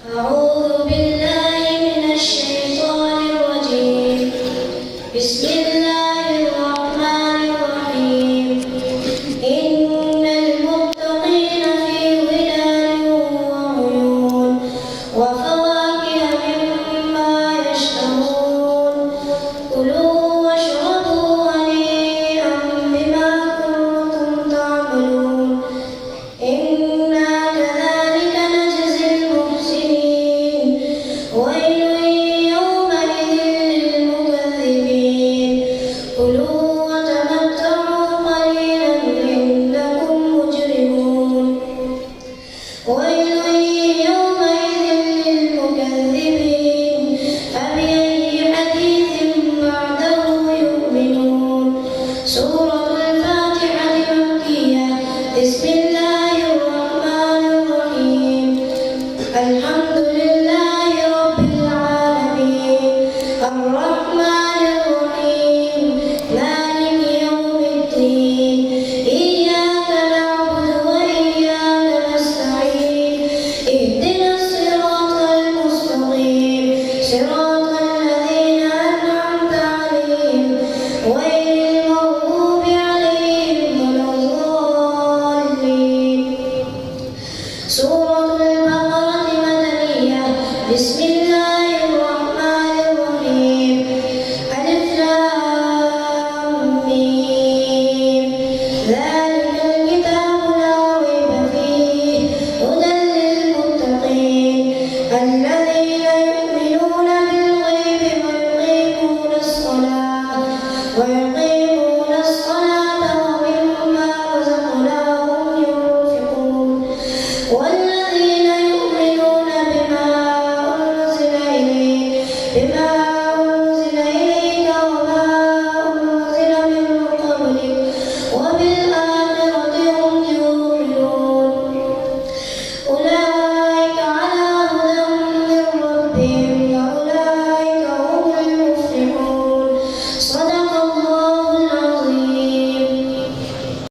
أعوذ بالله من الشيطان الرجيم. بسم الله الرحمن الرحيم. إن المتقين في ظلال وعيون وفواكه مما يشتهون كلوا واشربوا هنيئا بما كنتم تعملون إنا كذلك نجزي المحسنين ويل يومئذ للمكذبين كلوا وتمتعوا قليلا إنكم مجرمون ويل يومئذ للمكذبين فبأي حديث بعده يؤمنون سورة الفاتحة مكية. بسم الله الرحمن الرحيم.